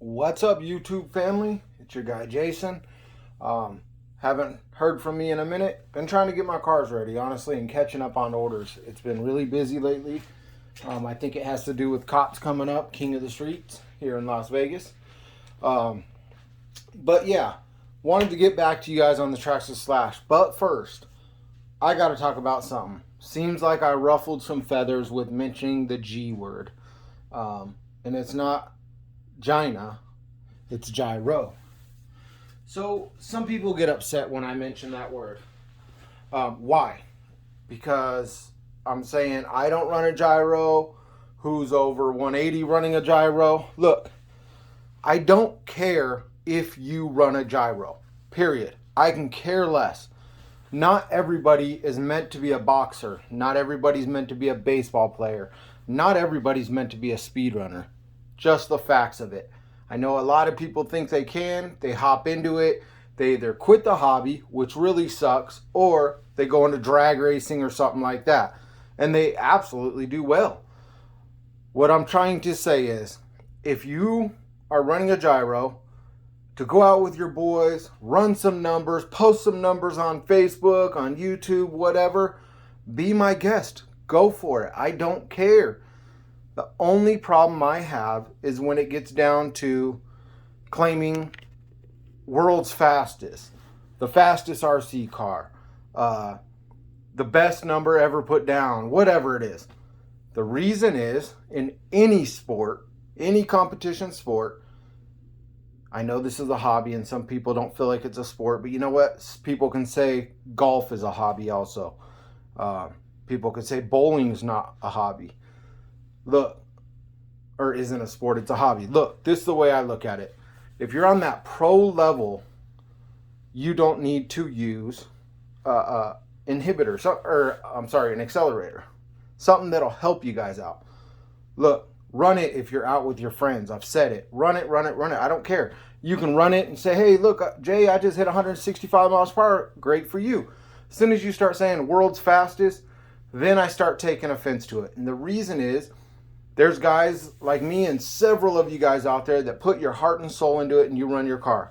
What's up, YouTube family? It's your guy Jason. Haven't heard from me in a minute. Been trying to get my cars ready, honestly, and catching up on orders. It's been really busy lately. I think it has to do with Cops coming up, King of the Streets here in Las Vegas. But yeah, wanted to get back to you guys on the Traxxas Slash. But first, I got to talk about something. Seems like I ruffled some feathers with mentioning the G word. And it's not Gina, it's gyro. So some people get upset when I mention that word. Why? Because I'm saying I don't run a gyro. Who's over 180 running a gyro? Look, I don't care if you run a gyro, period. I can care less. Not everybody is meant to be a boxer. Not everybody's meant to be a baseball player. Not everybody's meant to be a speedrunner. Just the facts of it. I know a lot of people think they can. They hop into it. They either quit the hobby, which really sucks, or they go into drag racing or something like that. And they absolutely do well. What I'm trying to say is, if you are running a gyro, to go out with your boys, run some numbers, post some numbers on Facebook, on YouTube, whatever, be my guest. Go for it. I don't care. The only problem I have is when it gets down to claiming world's fastest, the fastest RC car, the best number ever put down, whatever it is. The reason is, in any sport, any competition sport, I know this is a hobby and some people don't feel like it's a sport, but you know what? People can say golf is a hobby also. People could say bowling is not a hobby. Look, or isn't a sport, it's a hobby. Look, this is the way I look at it. If you're on that pro level, you don't need to use inhibitor, an accelerator. Something that'll help you guys out. Look, run it if you're out with your friends. I've said it. Run it. I don't care. You can run it and say, hey, look, Jay, I just hit 165 miles per hour. Great for you. As soon as you start saying world's fastest, then I start taking offense to it. And the reason is, there's guys like me and several of you guys out there that put your heart and soul into it and you run your car.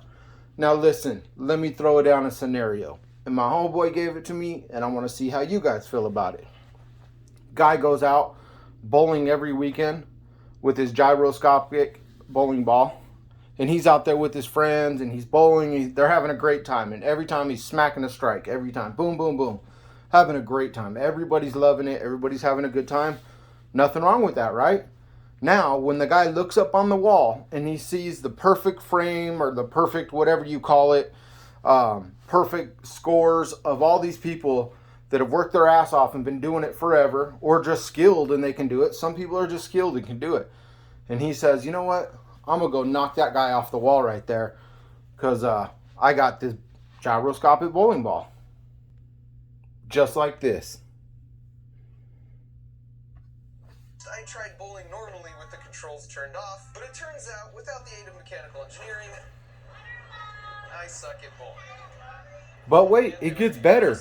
Now listen, let me throw down a scenario. And my homeboy gave it to me and I want to see how you guys feel about it. Guy goes out bowling every weekend with his gyroscopic bowling ball. And he's out there with his friends and he's bowling. They're having a great time. And every time he's smacking a strike. Every time. Boom, boom, boom. Having a great time. Everybody's loving it. Everybody's having a good time. Nothing wrong with that, right? Now, when the guy looks up on the wall and he sees the perfect frame or the perfect whatever you call it, perfect scores of all these people that have worked their ass off and been doing it forever, or just skilled and they can do it. Some people are just skilled and can do it. And he says, you know what? I'm going to go knock that guy off the wall right there because I got this gyroscopic bowling ball. Just like this. I tried bowling normally with the controls turned off, but it turns out without the aid of mechanical engineering, I suck at bowling. But wait, it gets better.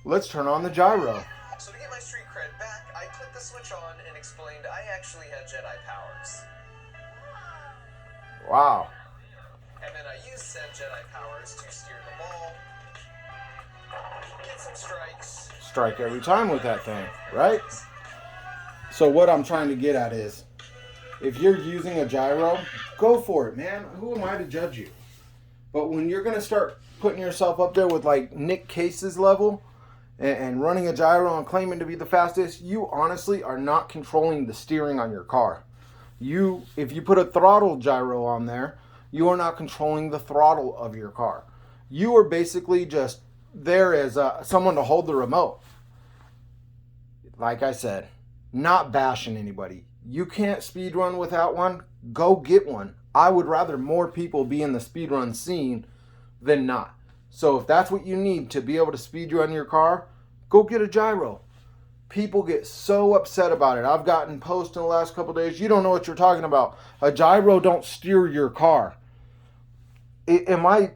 Let's turn on the gyro. So to get my street cred back, I clicked the switch on and explained I actually had Jedi powers. Wow. And then I used said Jedi powers to steer the ball, get some strikes. Strike every time with that thing, right? So what I'm trying to get at is, if you're using a gyro, go for it, man. Who am I to judge you? But when you're going to start putting yourself up there with like Nick Case's level and running a gyro and claiming to be the fastest, you honestly are not controlling the steering on your car. If you put a throttle gyro on there, you are not controlling the throttle of your car. You are basically just there as someone to hold the remote. Like I said, not bashing anybody. You can't speedrun without one, go get one. I would rather more people be in the speedrun scene than not. So if that's what you need to be able to speedrun your car, go get a gyro. People get so upset about it. I've gotten posts in the last couple of days. You don't know what you're talking about. A gyro don't steer your car. Am I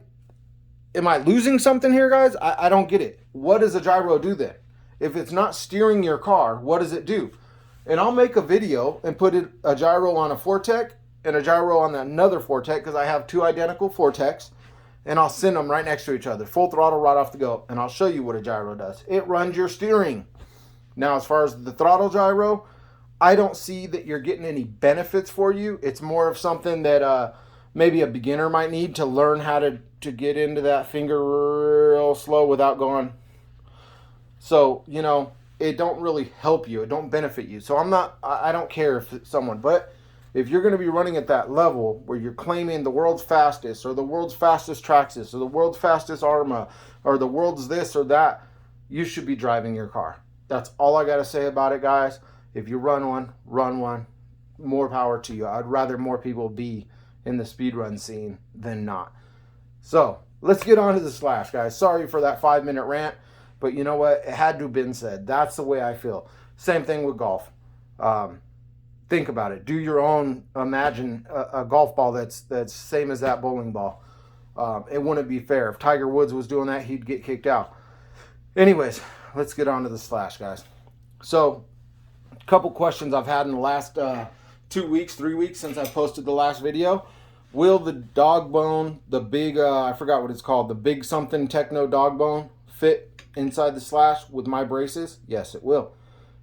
losing something here, guys? I don't get it. What does a gyro do then? If it's not steering your car, what does it do? And I'll make a video and put a gyro on a Fortec and a gyro on another Fortec, because I have two identical Fortecs, and I'll send them right next to each other, full throttle right off the go, and I'll show you what a gyro does. It runs your steering. Now, as far as the throttle gyro, I don't see that you're getting any benefits for you. It's more of something that maybe a beginner might need to learn how to get into that finger real slow without going. So, you know, it don't really help you. It don't benefit you. So I don't care if it's someone, but if you're going to be running at that level where you're claiming the world's fastest or the world's fastest Traxxas or the world's fastest Arma or the world's this or that, you should be driving your car. That's all I got to say about it, guys. If you run one, more power to you. I'd rather more people be in the speedrun scene than not. So let's get on to the Slash, guys. Sorry for that 5-minute rant, but you know what? It had to have been said. That's the way I feel. Same thing with golf. Think about it. Do your own. Imagine a golf ball that's same as that bowling ball. It wouldn't be fair. If Tiger Woods was doing that, he'd get kicked out. Anyways, let's get on to the Slash, guys. So, a couple questions I've had in the last 2 weeks, 3 weeks since I posted the last video. Will the dog bone, the big, I forgot what it's called, the big something techno dog bone fit inside the Slash with my braces? Yes, it will.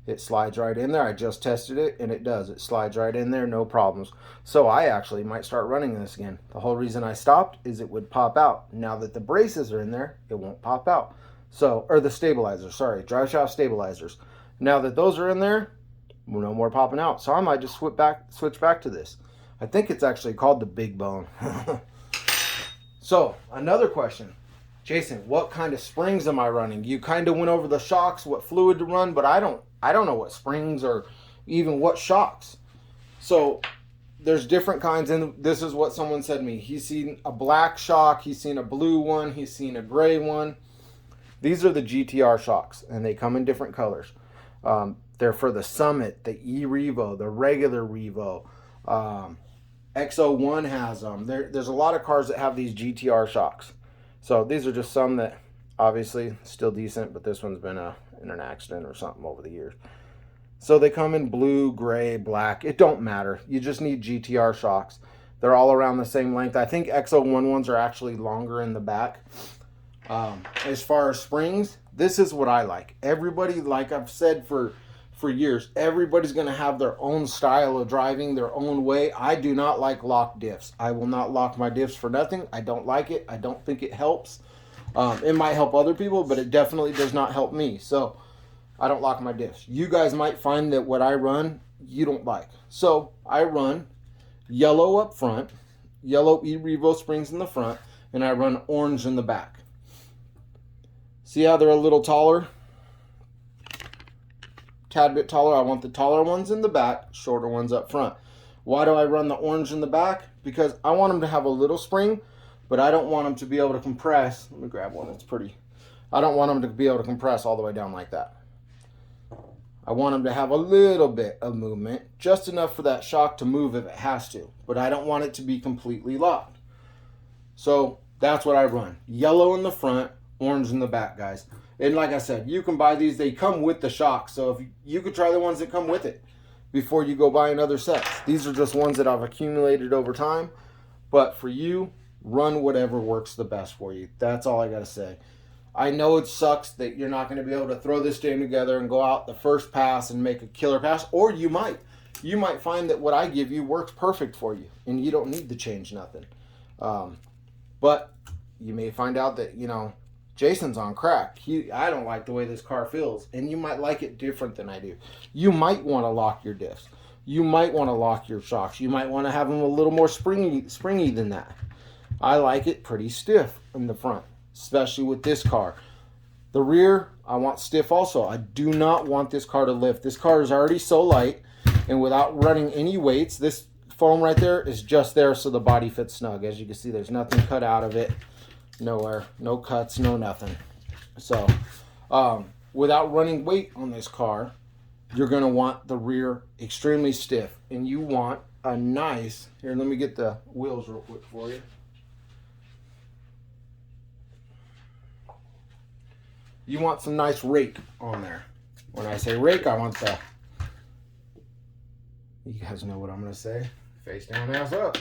It slides right in there. I just tested it, and it does. It slides right in there, no problems. So I actually might start running this again. The whole reason I stopped is it would pop out. Now that the braces are in there, it won't pop out. So, or the stabilizers, sorry, drive shaft stabilizers. Now that those are in there, no more popping out. So I might just switch back to this. I think it's actually called the big bone. So, another question. Jason, what kind of springs am I running? You kind of went over the shocks, what fluid to run, but I don't know what springs or even what shocks. So there's different kinds, and this is what someone said to me. He's seen a black shock, he's seen a blue one, he's seen a gray one. These are the GTR shocks, and they come in different colors. They're for the Summit, the E-Revo, the regular Revo. X01 has them. There's a lot of cars that have these GTR shocks. So these are just some that obviously still decent, but this one's been in an accident or something over the years. So they come in blue, gray, black. It don't matter. You just need GTR shocks. They're all around the same length. I think X01 ones are actually longer in the back. As far as springs, this is what I like. Everybody, like I've said for years, everybody's going to have their own style of driving, their own way. I do not like lock diffs. I will not lock my diffs for nothing. I don't like it. I don't think it helps. It might help other people, but it definitely does not help me. So I don't lock my diffs. You guys might find that what I run, you don't like. So I run yellow up front, yellow E-Revo springs in the front, and I run orange in the back. See how they're a little taller? Tad bit taller. I want the taller ones in the back, shorter ones up front. Why do I run the orange in the back? Because I want them to have a little spring, but I don't want them to be able to compress. Let me grab one that's pretty. I don't want them to be able to compress all the way down like that. I want them to have a little bit of movement, just enough for that shock to move if it has to, but I don't want it to be completely locked. So that's what I run. Yellow in the front, orange in the back, guys. And like I said, you can buy these. They come with the shock. So if you could try the ones that come with it before you go buy another set. These are just ones that I've accumulated over time. But for you, run whatever works the best for you. That's all I got to say. I know it sucks that you're not going to be able to throw this thing together and go out the first pass and make a killer pass. Or you might. You might find that what I give you works perfect for you. And you don't need to change nothing. But you may find out that, you know, Jason's on crack. I don't like the way this car feels. And you might like it different than I do. You might want to lock your diffs. You might want to lock your shocks. You might want to have them a little more springy than that. I like it pretty stiff in the front, especially with this car. The rear, I want stiff also. I do not want this car to lift. This car is already so light, and without running any weights, this foam right there is just there so the body fits snug. As you can see, there's nothing cut out of it. Nowhere, no cuts, no nothing. So without running weight on this car, you're going to want the rear extremely stiff, and you want a nice, here, let me get the wheels real quick for you. You want some nice rake on there. When I say rake, I want the, you guys know what I'm going to say. face down, ass up.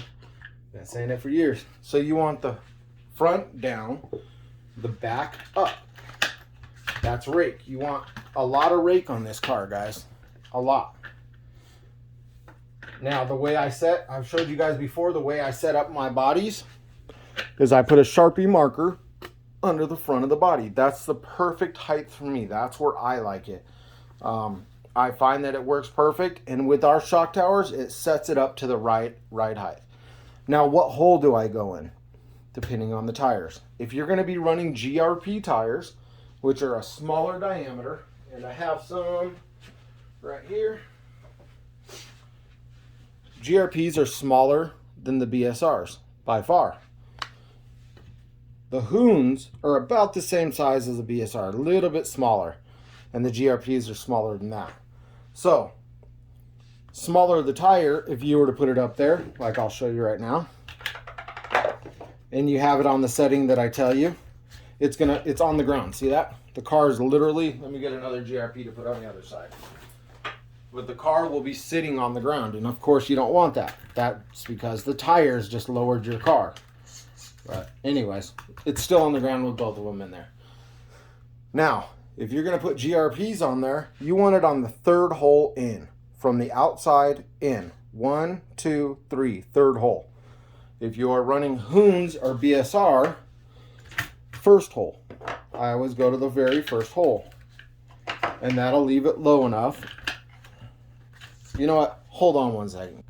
Been saying it for years. So you want the front down, the back up. That's rake. You want a lot of rake on this car, guys. A lot. Now, the way I've showed you guys before, the way I set up my bodies is I put a Sharpie marker under the front of the body. That's the perfect height for me. That's where I like it. I find that it works perfect, and with our shock towers, it sets it up to the right height. Now, what hole do I go in? Depending on the tires. If you're going to be running GRP tires, which are a smaller diameter, and I have some right here. GRPs are smaller than the BSRs by far. The Hoons are about the same size as the BSR, a little bit smaller, and the GRPs are smaller than that. So, smaller the tire, if you were to put it up there, like I'll show you right now, and you have it on the setting that I tell you, it's on the ground. See that? The car is literally, let me get another GRP to put on the other side. But the car will be sitting on the ground, and of course you don't want that. That's because the tires just lowered your car. But anyways, it's still on the ground with both of them in there. Now, if you're going to put GRPs on there, you want it on the third hole in, from the outside in. 1, 2, 3, third hole. If you are running Hoons or BSR, first hole. I always go to the very first hole, and that'll leave it low enough. You know what? Hold on one second.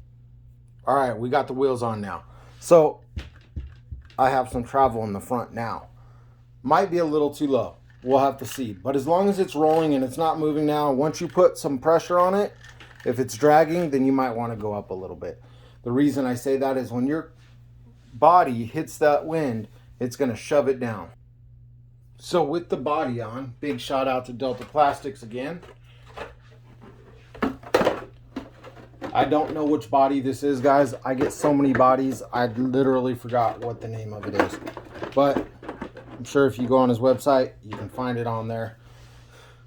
All right, we got the wheels on now. So I have some travel in the front now. Might be a little too low. We'll have to see. But as long as it's rolling and it's not moving now, once you put some pressure on it, if it's dragging, then you might want to go up a little bit. The reason I say that is when your body hits that wind, it's going to shove it down. So with the body on, big shout out to Delta Plastics again. I don't know which body this is, guys. I get so many bodies, I literally forgot what the name of it is. But I'm sure if you go on his website, you can find it on there.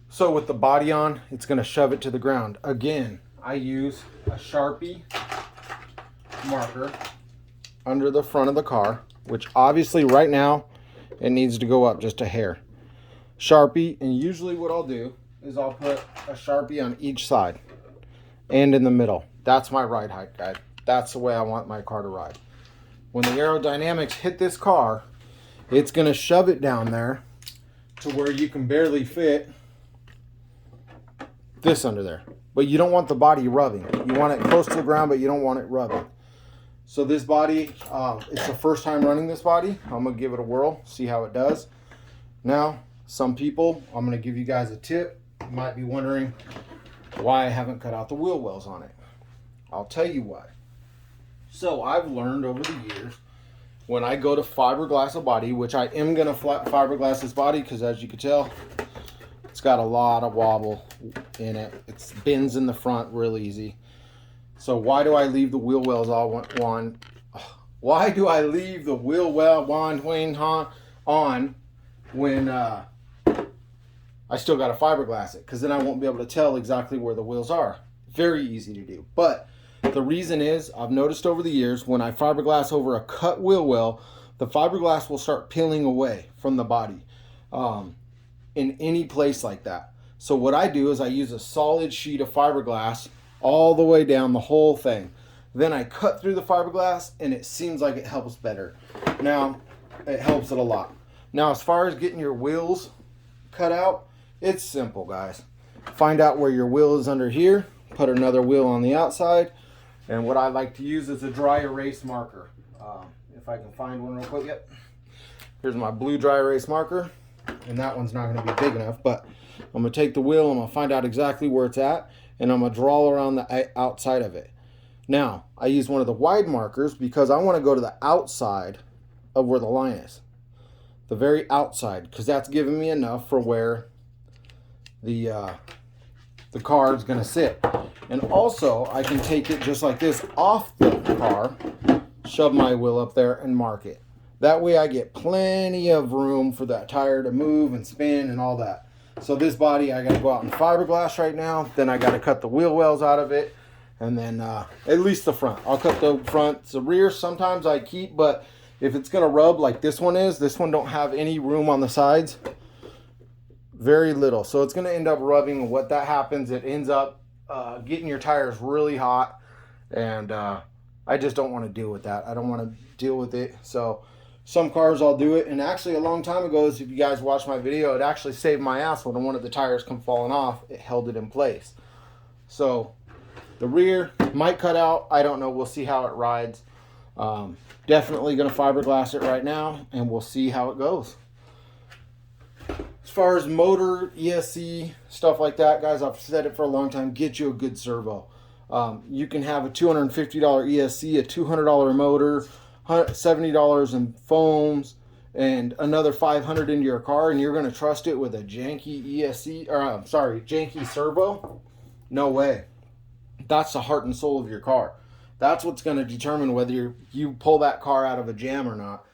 So with the body on, it's going to shove it to the ground. Again, I use a Sharpie marker under the front of the car, which obviously right now, it needs to go up just a hair. Sharpie, and usually what I'll do is I'll put a Sharpie on each side and in the middle. That's my ride height, guys. That's the way I want my car to ride. When the aerodynamics hit this car, it's going to shove it down there to where you can barely fit this under there. But you don't want the body rubbing. You want it close to the ground, but you don't want it rubbing. So this body, it's the first time running this body. I'm going to give it a whirl, see how it does. Now, some people, I'm going to give you guys a tip. You might be wondering why I haven't cut out the wheel wells on it. I'll tell you why. So I've learned over the years, when I go to fiberglass a body, which I am going to fiberglass this body because as you can tell, it's got a lot of wobble in it. It bends in the front real easy. So why do I leave the wheel wells on? Why do I leave the wheel well on when I still got to fiberglass it? Because then I won't be able to tell exactly where the wheels are. Very easy to do. But the reason is, I've noticed over the years, when I fiberglass over a cut wheel well, the fiberglass will start peeling away from the body in any place like that. So what I do is I use a solid sheet of fiberglass all the way down the whole thing. Then I cut through the fiberglass and it seems like it helps better. Now, it helps it a lot. Now, as far as getting your wheels cut out, it's simple, guys. Find out where your wheel is under here, put another wheel on the outside, and what I like to use is a dry erase marker. If I can find one real quick. Yep. Here's my blue dry erase marker, and that one's not going to be big enough, but I'm going to take the wheel, I'm going to find out exactly where it's at, and I'm going to draw around the outside of it. Now, I use one of the wide markers because I want to go to the outside of where the line is. The very outside, because that's giving me enough for where the car is going to sit. And also, I can take it just like this off the car, shove my wheel up there, and mark it. That way I get plenty of room for that tire to move and spin and all that. So this body, I got to go out and fiberglass right now. Then I got to cut the wheel wells out of it. And then at least the front. I'll cut the front. The rear sometimes I keep, but if it's going to rub like this one is, this one don't have any room on the sides. Very little. So it's going to end up rubbing. And what that happens, it ends up getting your tires really hot. And I just don't want to deal with that. I don't want to deal with it. So some cars I'll do it. And actually a long time ago, if you guys watched my video, it actually saved my ass when one of the tires come falling off. It held it in place. So the rear might cut out. I don't know. We'll see how it rides. Definitely going to fiberglass it right now, and we'll see how it goes. As far as motor, ESC, stuff like that, guys, I've said it for a long time. Get you a good servo. You can have a $250 ESC, a $200 motor, $70 in foams, and another $500 into your car, and you're going to trust it with a janky ESC, or janky servo? No way. That's the heart and soul of your car. That's what's going to determine whether you pull that car out of a jam or not.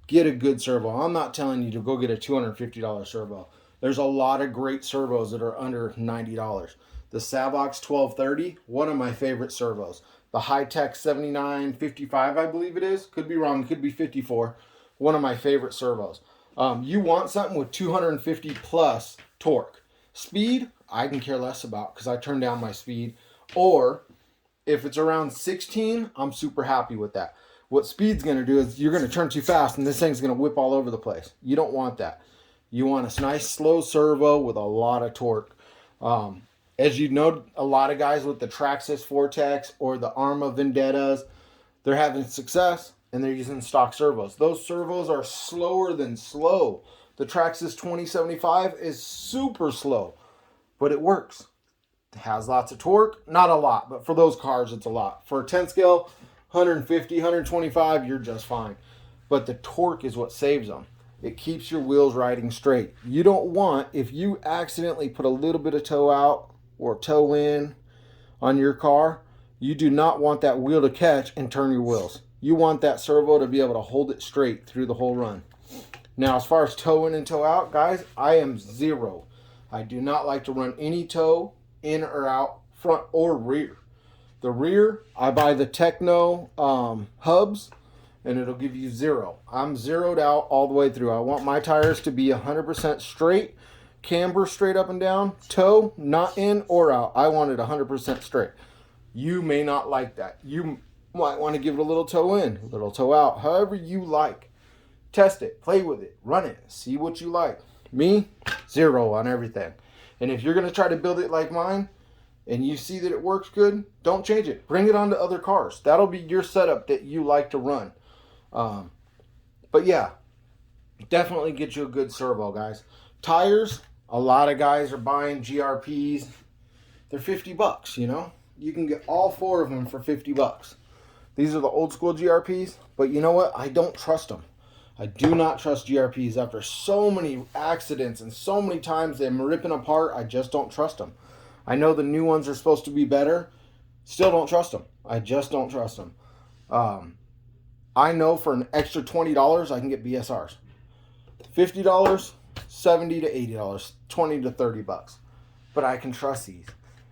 Get a good servo. I'm not telling you to go get a $250 servo. There's a lot of great servos that are under $90. The Servos 1230, one of my favorite servos. The High-Tech 7955, I believe it is. Could be wrong. Could be 54. One of my favorite servos. You want something with 250 plus torque. Speed, I can care less about because I turn down my speed. Or if it's around 16, I'm super happy with that. What speed's going to do is you're going to turn too fast and this thing's going to whip all over the place. You don't want that. You want a nice slow servo with a lot of torque. As you know, a lot of guys with the Traxxas Vortex or the Arma Vendettas, they're having success and they're using stock servos. Those servos are slower than slow. The Traxxas 2075 is super slow, but it works. Has lots of torque, not a lot, but for those cars it's a lot. For a 10 scale, 150, 125, you're just fine. But the torque is what saves them. It keeps your wheels riding straight. You don't want, if you accidentally put a little bit of toe out or toe in on your car, you do not want that wheel to catch and turn your wheels. You want that servo to be able to hold it straight through the whole run. Now, as far as toe in and toe out, guys, I am zero. I do not like to run any toe in or out, front or rear. The rear, I buy the Techno hubs, and it'll give you 0. I'm zeroed out all the way through. I want my tires to be 100% straight, camber straight up and down, toe not in or out. I want it 100% straight. You may not like that. You might want to give it a little toe in, a little toe out, however you like. Test it, play with it, run it, see what you like. Me, 0 on everything. And if you're going to try to build it like mine and you see that it works good, don't change it. Bring it on to other cars. That'll be your setup that you like to run. But yeah, definitely get you a good servo, guys. Tires, a lot of guys are buying GRPs. They're $50, you know. You can get all 4 of them for $50. These are the old school GRPs, but you know what? I don't trust them. I do not trust GRPs after so many accidents and so many times them ripping apart. I just don't trust them. I know the new ones are supposed to be better. Still don't trust them. I just don't trust them. I know for an extra $20 I can get BSRs. $50, $70 to $80, $20 to $30. But I can trust these.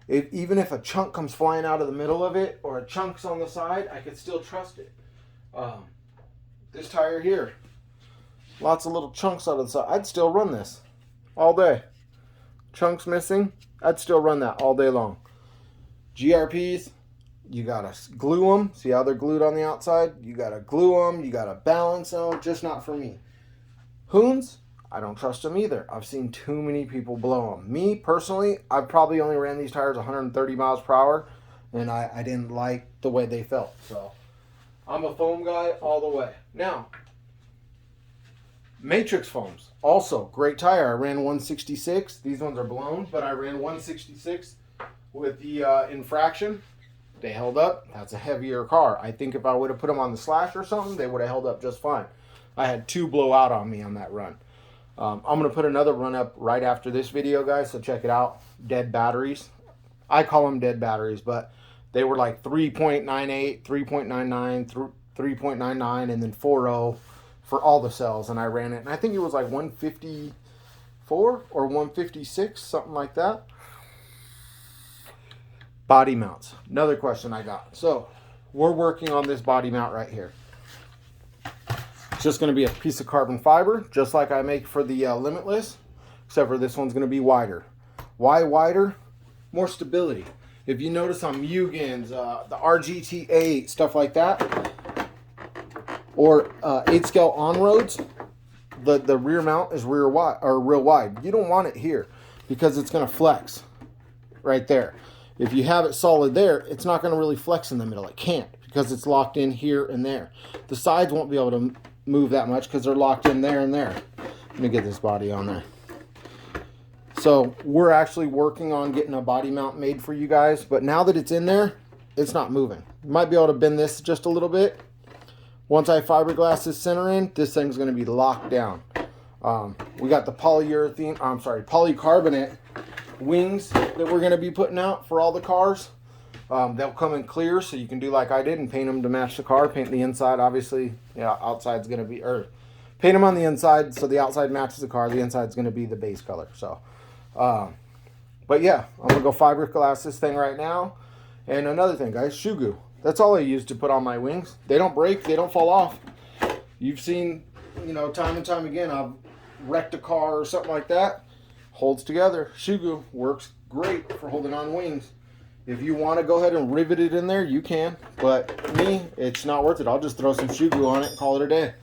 Even if a chunk comes flying out of the middle of it or a chunk's on the side, I can still trust it. This tire here, lots of little chunks out of the side. I'd still run this all day. Chunks missing, I'd still run that all day long. GRPs, you gotta glue them. See how they're glued on the outside? You gotta glue them, you gotta balance them, just not for me. Hoons, I don't trust them either. I've seen too many people blow them. Me, personally, I probably only ran these tires 130 miles per hour, and I didn't like the way they felt. So I'm a foam guy all the way. Now, Matrix foams, also great tire. I ran 166. These ones are blown, but I ran 166 with the infraction. They held up. That's a heavier car. I think if I would have put them on the Slash or something, they would have held up just fine. I had 2 blow out on me on that run. I'm going to put another run up right after this video, guys, so check it out. Dead batteries. I call them dead batteries, but they were like 3.98, 3.99, 3.99, and then 4.0 for all the cells, and I ran it. And I think it was like 154 or 156, something like that. Body mounts. Another question I got. So we're working on this body mount right here. It's just going to be a piece of carbon fiber, just like I make for the Limitless, except for this one's going to be wider. Why wider? More stability. If you notice on Mugens, the RGT8, stuff like that, or 8 scale on-roads, the rear mount is real wide. You don't want it here because it's going to flex right there. If you have it solid there, it's not going to really flex in the middle. It can't because it's locked in here and there. The sides won't be able to move that much because they're locked in there and there. Let me get this body on there. So we're actually working on getting a body mount made for you guys, but now that it's in there, it's not moving. You might be able to bend this just a little bit. Once I fiberglass this center in, this thing's going to be locked down. We got the polycarbonate wings that we're going to be putting out for all the cars. They'll come in clear, so you can do like I did and paint them to match the car. Paint the inside, obviously. Yeah, outside's going to be, or paint them on the inside so the outside matches the car. The inside's going to be the base color. So, but yeah, I'm going to go fiberglass this thing right now. And another thing, guys, shoe glue. That's all I use to put on my wings. They don't break. They don't fall off. You've seen, you know, time and time again, I've wrecked a car or something like that. Holds together. Shoe glue works great for holding on wings. If you want to go ahead and rivet it in there, you can. But me, it's not worth it. I'll just throw some shoe glue on it and call it a day.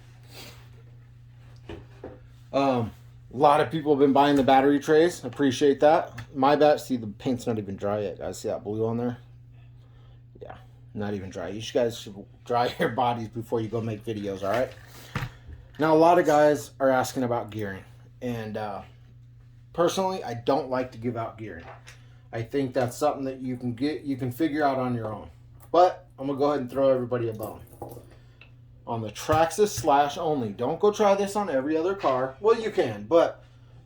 A lot of people have been buying the battery trays. Appreciate that. My bad. See, the paint's not even dry yet. Guys, see that blue on there? Yeah, not even dry. You guys should dry your bodies before you go make videos, all right? Now, a lot of guys are asking about gearing. And, personally, I don't like to give out gearing. I think that's something that you can figure out on your own. But I'm going to go ahead and throw everybody a bone. On the Traxxas Slash only. Don't go try this on every other car. Well, you can, but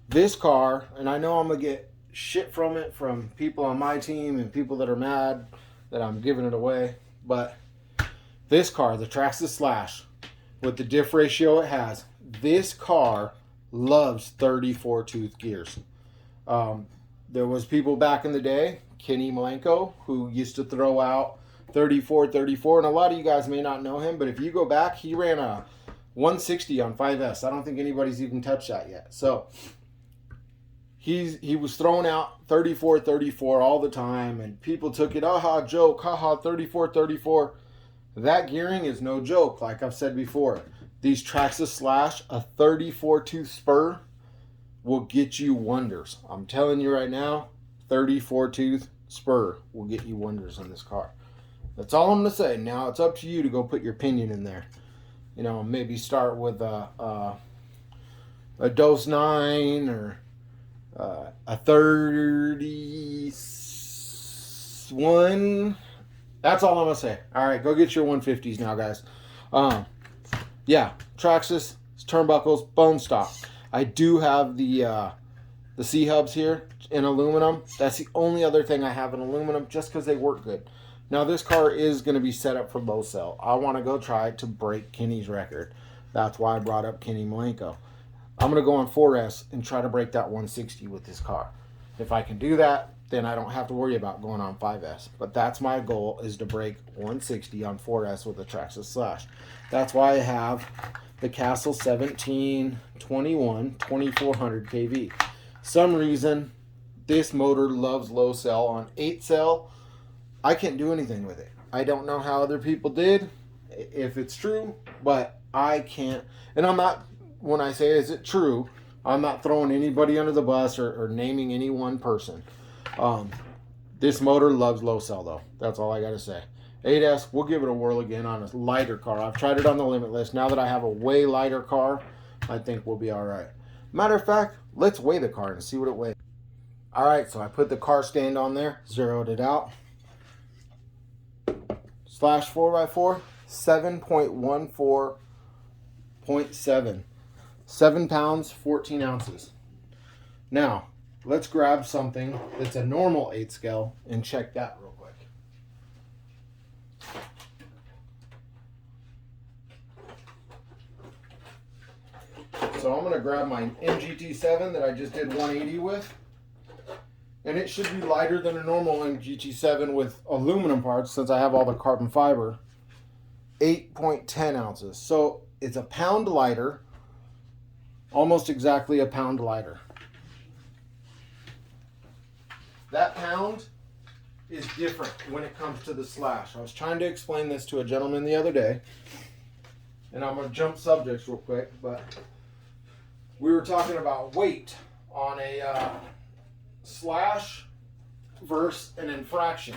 this car, and I know I'm going to get shit from it from people on my team and people that are mad that I'm giving it away. But this car, the Traxxas Slash, with the diff ratio it has, this car loves 34 tooth gears. There was people back in the day, Kenny Malenko, who used to throw out 34, and a lot of you guys may not know him, but if you go back, he ran a 160 on 5S. I don't think anybody's even touched that yet. So he was throwing out 34 all the time, and people took it, aha, joke, haha, 34. That gearing is no joke, like I've said before. These Traxxas Slash, a 34 tooth spur will get you wonders. I'm telling you right now, 34 tooth spur will get you wonders on this car. That's all I'm going to say. Now it's up to you to go put your opinion in there. You know, maybe start with a Dose 9 or a 31. That's all I'm going to say. All right, go get your 150s now, guys. Yeah, Traxxas, turnbuckles, bone stock. I do have the C-hubs here in aluminum. That's the only other thing I have in aluminum, just because they work good. Now, this car is going to be set up for low cell. I want to go try to break Kenny's record. That's why I brought up Kenny Malenko. I'm going to go on 4S and try to break that 160 with this car. If I can do that, then I don't have to worry about going on 5S. But that's my goal, is to break 160 on 4S with a Traxxas Slash. That's why I have the Castle 1721 2400 kV. Some reason this motor loves low cell. On 8 cell, I can't do anything with it. I don't know how other people did, if it's true, but I can't. And I'm not, when I say is it true, I'm not throwing anybody under the bus or naming any one person. This motor loves low cell, though. That's all I got to say. 8S, we'll give it a whirl again on a lighter car. I've tried it on the Limitless. Now that I have a way lighter car, I think we'll be all right. Matter of fact, let's weigh the car and see what it weighs. All right, so I put the car stand on there, zeroed it out. Slash 4x4, 7.14.7. 7 pounds, 14 ounces. Now, let's grab something that's a normal 8 scale and check that real quick. So I'm going to grab my MGT7 that I just did 180 with. And it should be lighter than a normal MGT7 with aluminum parts, since I have all the carbon fiber. 8.10 ounces. So it's a pound lighter, almost exactly a pound lighter. That pound is different when it comes to the Slash. I was trying to explain this to a gentleman the other day, and I'm going to jump subjects real quick, but we were talking about weight on a Slash versus an infraction.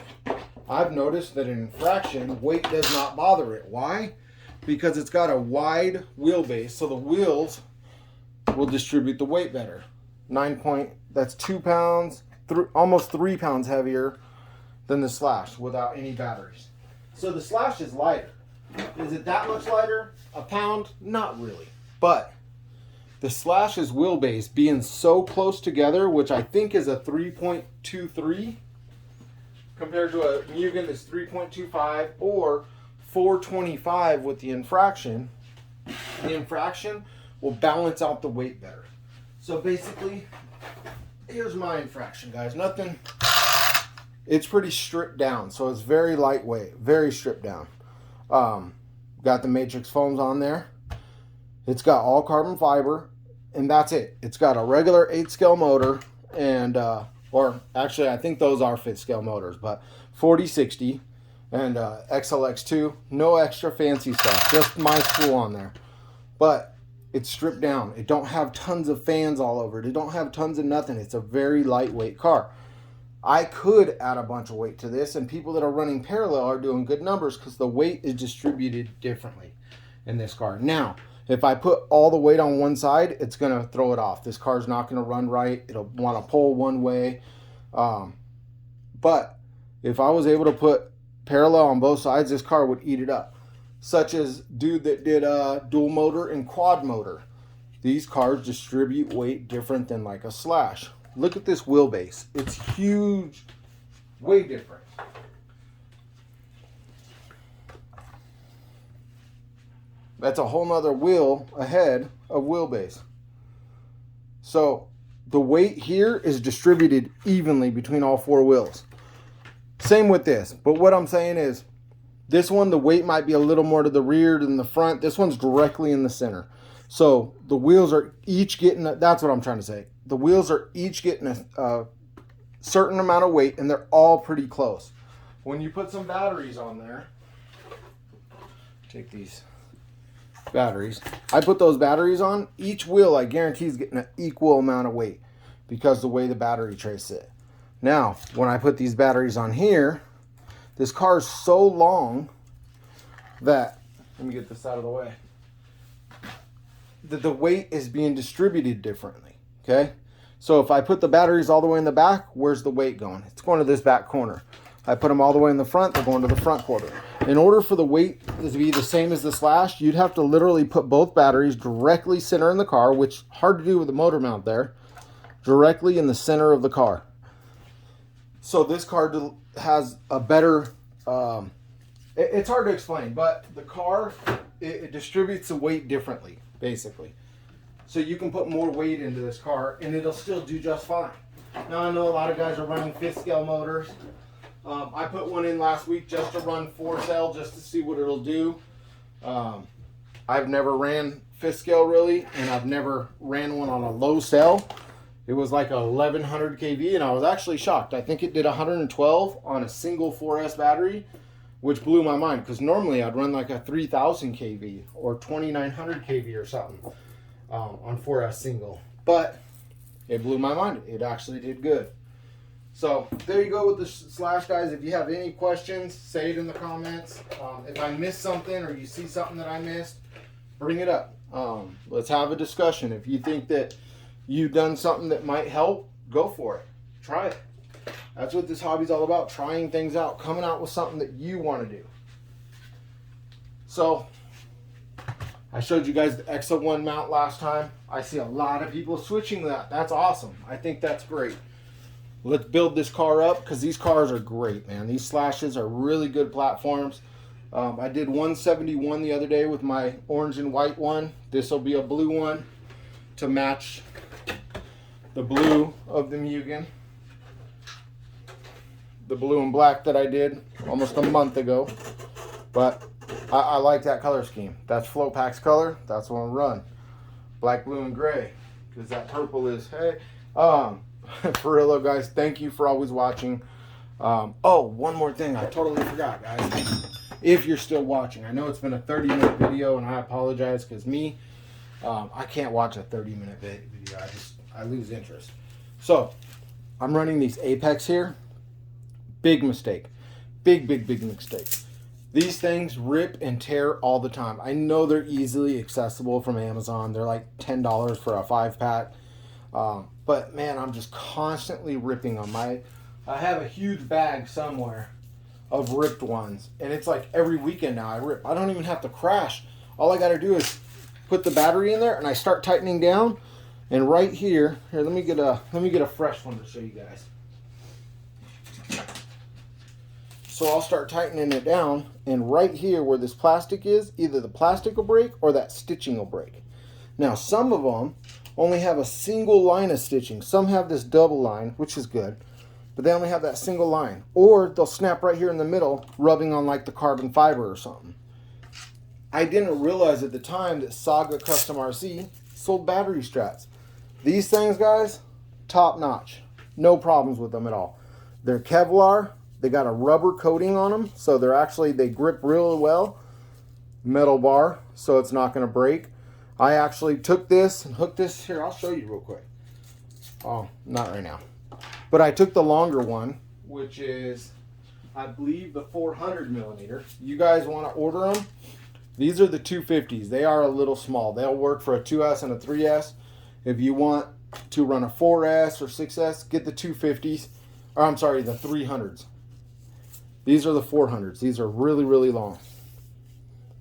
I've noticed that in infraction, weight does not bother it. Why? Because it's got a wide wheelbase, so the wheels will distribute the weight better. That's 2 pounds, almost 3 pounds heavier than the Slash without any batteries. So the Slash is lighter. Is it that much lighter? A pound? Not really. But the Slash's wheelbase being so close together, which I think is a 3.23 compared to a Mugen that's 3.25 or 425 with the infraction will balance out the weight better. So basically, here's my infraction, guys. Nothing. It's pretty stripped down, so it's very lightweight, very stripped down. Got the matrix foams on there. It's got all carbon fiber, and that's it. It's got a regular 8-scale motor, and or actually I think those are 5th scale motors, but 4060 and XLX2. No extra fancy stuff, just my spool on there. But it's stripped down. It don't have tons of fans all over it. It don't have tons of nothing. It's a very lightweight car. I could add a bunch of weight to this, and people that are running parallel are doing good numbers because the weight is distributed differently in this car. Now, if I put all the weight on one side, it's going to throw it off. This car's not going to run right. It'll want to pull one way. But if I was able to put parallel on both sides, this car would eat it up. Such as dude that did dual motor and quad motor. These cars distribute weight different than like a Slash. Look at this wheelbase. It's huge, way different. That's a whole nother wheel ahead of wheelbase. So the weight here is distributed evenly between all 4 wheels. Same with this, but what I'm saying is this one, the weight might be a little more to the rear than the front. This one's directly in the center. So the wheels are each getting, that's what I'm trying to say. The wheels are each getting a certain amount of weight, and they're all pretty close. When you put some batteries on there, take these batteries. I put those batteries on. Each wheel, I guarantee, is getting an equal amount of weight because the way the battery trays sit. Now, when I put these batteries on here, this car is so long that, let me get this out of the way, that the weight is being distributed differently. Okay? So if I put the batteries all the way in the back, where's the weight going? It's going to this back corner. I put them all the way in the front, they're going to the front quarter. In order for the weight to be the same as the Slash, you'd have to literally put both batteries directly center in the car, which hard to do with the motor mount there, directly in the center of the car. So this car has a better, it's hard to explain, but the car, it distributes the weight differently, basically. So you can put more weight into this car and it'll still do just fine. Now I know a lot of guys are running 5th scale motors. I put one in last week just to run 4-cell just to see what it'll do. I've never ran 5th scale really, and I've never ran one on a low cell. It was like a 1100 kV, and I was actually shocked. I think it did 112 on a single 4S battery, which blew my mind because normally I'd run like a 3000 kV or 2900 kV or something on 4S single. But it blew my mind. It actually did good. So there you go with the Slash, guys. If you have any questions, say it in the comments. If I missed something or you see something that I missed, bring it up. Let's have a discussion. If you think that you've done something that might help, go for it. Try it. That's what this hobby's all about, trying things out, coming out with something that you want to do. So I showed you guys the XO1 mount last time. I see a lot of people switching that. That's awesome. I think that's great. Let's build this car up because these cars are great, man. These Slashes are really good platforms. I did 171 the other day with my orange and white one. This will be a blue one to match the blue of the Mugen. the blue and black that I did almost a month ago. But I like that color scheme. That's Flowpack's color. That's what I'm run. Black, blue, and gray. Because that purple is, hey. For real though, guys, thank you for always watching. Oh, one more thing. I totally forgot, guys. If you're still watching. I know it's been a 30-minute video, and I apologize because I can't watch a 30-minute video. I lose interest. So, I'm running these Apex here. Big mistake. Big mistake. These things rip and tear all the time. I know they're easily accessible from Amazon. They're like $10 for a 5-pack. But man, I'm just constantly ripping them. I have a huge bag somewhere of ripped ones, and it's like every weekend now I rip. I don't even have to crash. All I got to do is put the battery in there, and I start tightening down. And right here, let me get a fresh one to show you guys. So I'll start tightening it down, and right here where this plastic is, either the plastic will break or that stitching will break. Now some of them only have a single line of stitching. Some have this double line, which is good, but they only have that single line. Or they'll snap right here in the middle, rubbing on like the carbon fiber or something. I didn't realize at the time that Saga Custom RC sold battery straps. These things, guys, top notch. No problems with them at all. They're Kevlar. They got a rubber coating on them, so they grip really well. Metal bar, so it's not going to break. I actually took this and hooked this here. I'll show you real quick. Oh, not right now. But I took the longer one, which is, I believe, the 400 millimeter. You guys want to order them? These are the 250s. They are a little small. They'll work for a 2S and a 3S. If you want to run a 4S or 6S, get the 250s. Or I'm sorry, the 300s. These are the 400s. These are really long.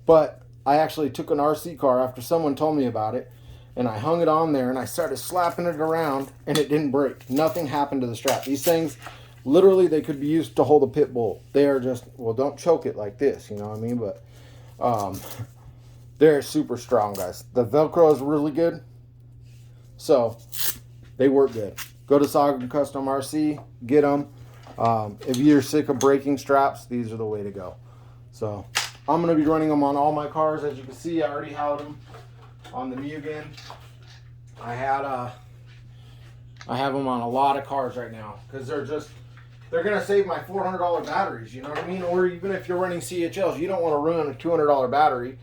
But I actually took an RC car after someone told me about it, and I hung it on there, and I started slapping it around, and it didn't break. Nothing happened to the strap. These things, literally, they could be used to hold a pit bull. They are just, well, don't choke it like this, you know what I mean? But they're super strong, guys. The Velcro is really good, so they work good. Go to Saga Custom RC, get them. If you're sick of breaking straps, these are the way to go. So I'm going to be running them on all my cars. As you can see, I already had them on the Mugen. I have them on a lot of cars right now because they're going to save my $400 batteries, you know what I mean? Or even if you're running CHLs, you don't want to ruin a $200 battery.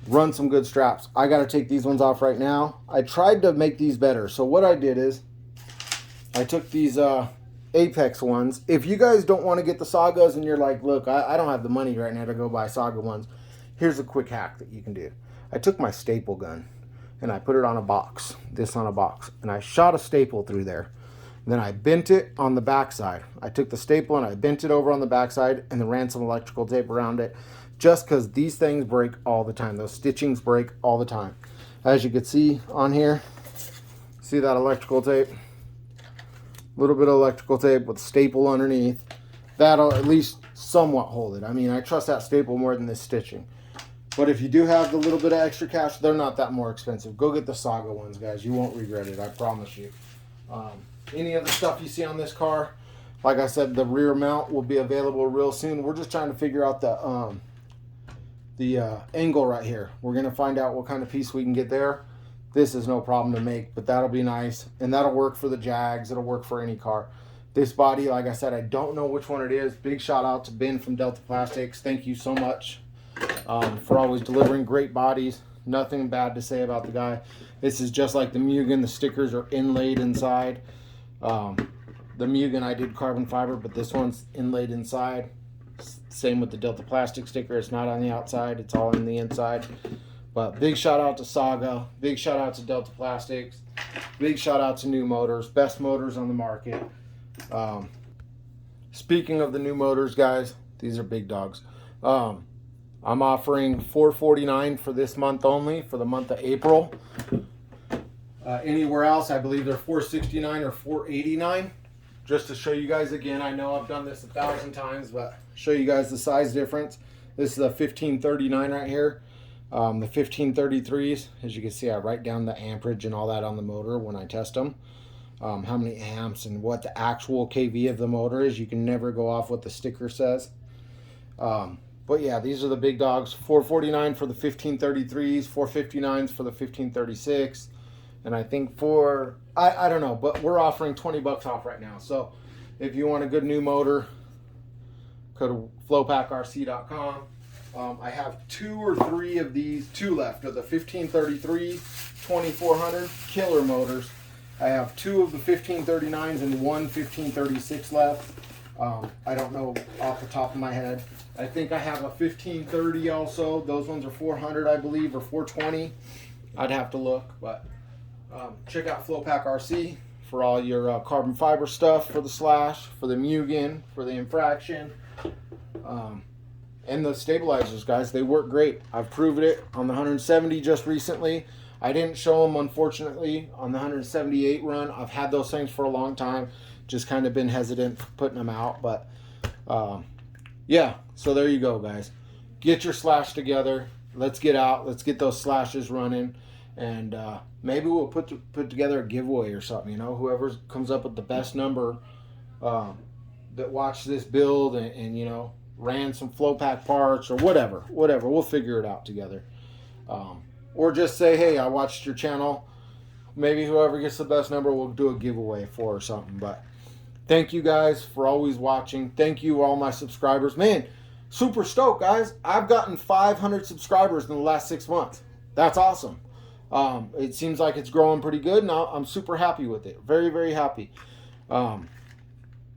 Run some good straps. I got to take these ones off right now. I tried to make these better. So what I did is I took these Apex ones. If you guys don't want to get the Sagas and you're like, look, I don't have the money right now to go buy Saga ones, here's a quick hack that you can do. I took my staple gun and I put it on a box, on a box, and I shot a staple through there. And then I bent it on the backside. I took the staple and I bent it over on the backside and then ran some electrical tape around it, just because these things break all the time. Those stitchings break all the time. As you can see on here, see that electrical tape? A little bit of electrical tape with staple underneath. That'll at least somewhat hold it. I mean, I trust that staple more than this stitching. But if you do have the little bit of extra cash, they're not that more expensive. Go get the Saga ones, guys. You won't regret it, I promise you. Any of the stuff you see on this car, like I said, the rear mount will be available real soon. We're just trying to figure out the angle right here. We're going to find out what kind of piece we can get there. This is no problem to make, but that'll be nice. And that'll work for the Jags. It'll work for any car. This body, like I said, I don't know which one it is. Big shout out to Ben from Delta Plastics. Thank you so much for always delivering great bodies. Nothing bad to say about the guy. This is just like the Mugen. The stickers are inlaid inside. The Mugen I did carbon fiber, but this one's inlaid inside. Same with the Delta Plastic sticker. It's not on the outside. It's all in the inside. But big shout out to Saga. Big shout out to Delta Plastics. Big shout out to New Motors. Best motors on the market. Speaking of the new motors, guys, these are big dogs. I'm offering $449 for this month only, for the month of April. Anywhere else, I believe they're $469 or $489. Just to show you guys again, I know I've done this 1,000 times, but show you guys the size difference. This is a 1539 right here. The 1533s, as you can see, I write down the amperage and all that on the motor when I test them. how many amps and what the actual kV of the motor is. You can never go off what the sticker says. But yeah, these are the big dogs. $449 for the 1533s, $459 for the 1536, and I think I don't know, but we're offering 20 bucks off right now. So if you want a good new motor, go to flowpackrc.com. I have 2 or 3 of these, 2 left of the 1533 2400 killer motors. I have 2 of the 1539s and 1 1536 left. I don't know off the top of my head. I think I have a 1530 also. Those ones are 400, I believe, or 420. I'd have to look, but check out Flowpack RC for all your carbon fiber stuff for the Slash, for the Mugen, for the Infraction, and the stabilizers, guys. They work great. I've proven it on the 170 just recently. I didn't show them, unfortunately, on the 178 run. I've had those things for a long time. Just kind of been hesitant for putting them out, but yeah, so there you go, guys. Get your Slash together. Let's get out. Let's get those Slashes running, and maybe we'll put together a giveaway or something. You know, whoever comes up with the best number that watched this build and you know, ran some Flowpack parts or whatever. We'll figure it out together. Or just say, hey, I watched your channel. Maybe whoever gets the best number, we'll do a giveaway for or something. But thank you guys for always watching. Thank you, all my subscribers. Man, super stoked, guys. I've gotten 500 subscribers in the last 6 months. That's awesome. It seems like it's growing pretty good, and I'm super happy with it. Very, very happy.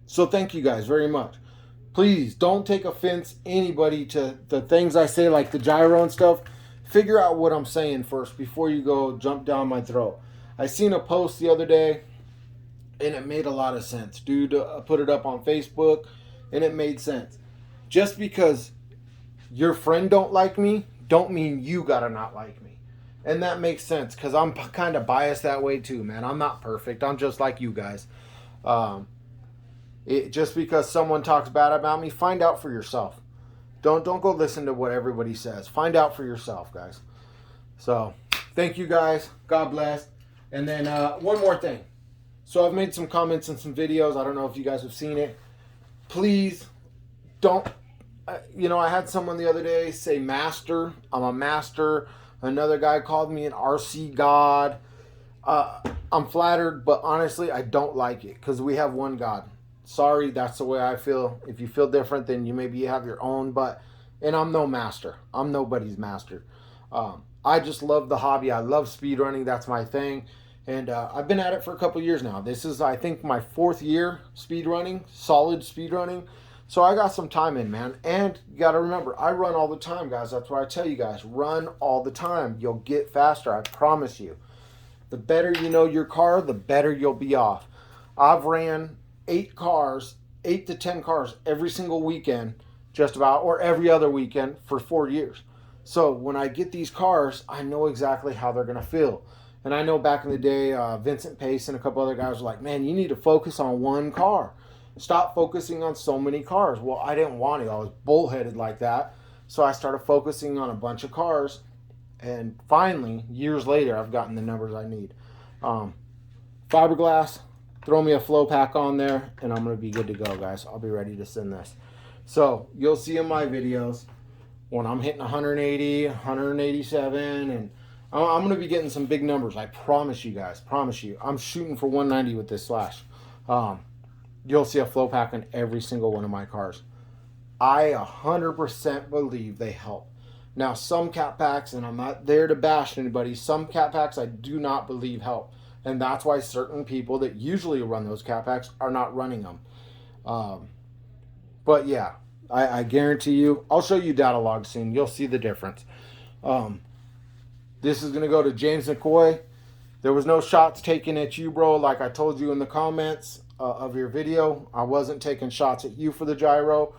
So thank you guys very much. Please don't take offense, anybody, to the things I say, like the gyro and stuff. Figure out what I'm saying first before you go jump down my throat. I seen a post the other day, and it made a lot of sense. Dude put it up on Facebook, and it made sense. Just because your friend don't like me, don't mean you gotta not like me. And that makes sense, because I'm kind of biased that way too, man. I'm not perfect. I'm just like you guys. Just because someone talks bad about me, find out for yourself. Don't go listen to what everybody says. Find out for yourself, guys. So, thank you guys. God bless. And then one more thing. So I've made some comments in some videos. I don't know if you guys have seen it. Please don't. You know, I had someone the other day say master. I'm a master. Another guy called me an RC god. I'm flattered, but honestly, I don't like it because we have one God. Sorry, that's the way I feel. If you feel different, then you maybe have your own. And I'm no master. I'm nobody's master. I just love the hobby. I love speedrunning. That's my thing. And I've been at it for a couple years now. This is, I think, my 4th year speedrunning, solid speedrunning. So I got some time in, man. And you got to remember, I run all the time, guys. That's why I tell you guys, run all the time. You'll get faster. I promise you. The better you know your car, the better you'll be off. I've ran 8 to 10 cars every single weekend, just about, or every other weekend for 4 years. So when I get these cars, I know exactly how they're going to feel. And I know back in the day, Vincent Pace and a couple other guys were like, man, you need to focus on one car. Stop focusing on so many cars. Well, I didn't want to. I was bullheaded like that. So I started focusing on a bunch of cars. And finally, years later, I've gotten the numbers I need. Fiberglass. Throw me a flow pack on there, and I'm going to be good to go, guys. I'll be ready to send this. So you'll see in my videos when I'm hitting 180, 187, and I'm going to be getting some big numbers. I promise you guys. Promise you. I'm shooting for 190 with this Slash. You'll see a flow pack on every single one of my cars. I 100% believe they help. Now, some cat packs, and I'm not there to bash anybody, some cat packs I do not believe help. And that's why certain people that usually run those cat packs are not running them. But yeah, I guarantee you, I'll show you data logs soon. You'll see the difference. This is going to go to James McCoy. There was no shots taken at you, bro. Like I told you in the comments of your video, I wasn't taking shots at you for the gyro.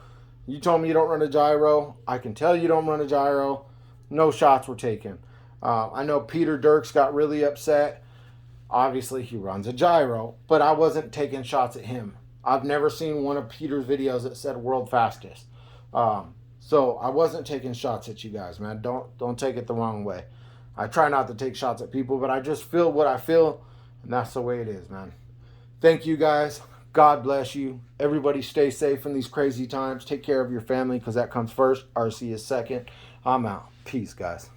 You told me you don't run a gyro. I can tell you don't run a gyro. No shots were taken. I know Peter Dirks got really upset. Obviously, he runs a gyro, but I wasn't taking shots at him. I've never seen one of Peter's videos that said world fastest. So I wasn't taking shots at you guys, man. Don't take it the wrong way. I try not to take shots at people, but I just feel what I feel, and that's the way it is, man. Thank you guys. God bless you. Everybody stay safe in these crazy times. Take care of your family because that comes first. RC is second. I'm out. Peace, guys.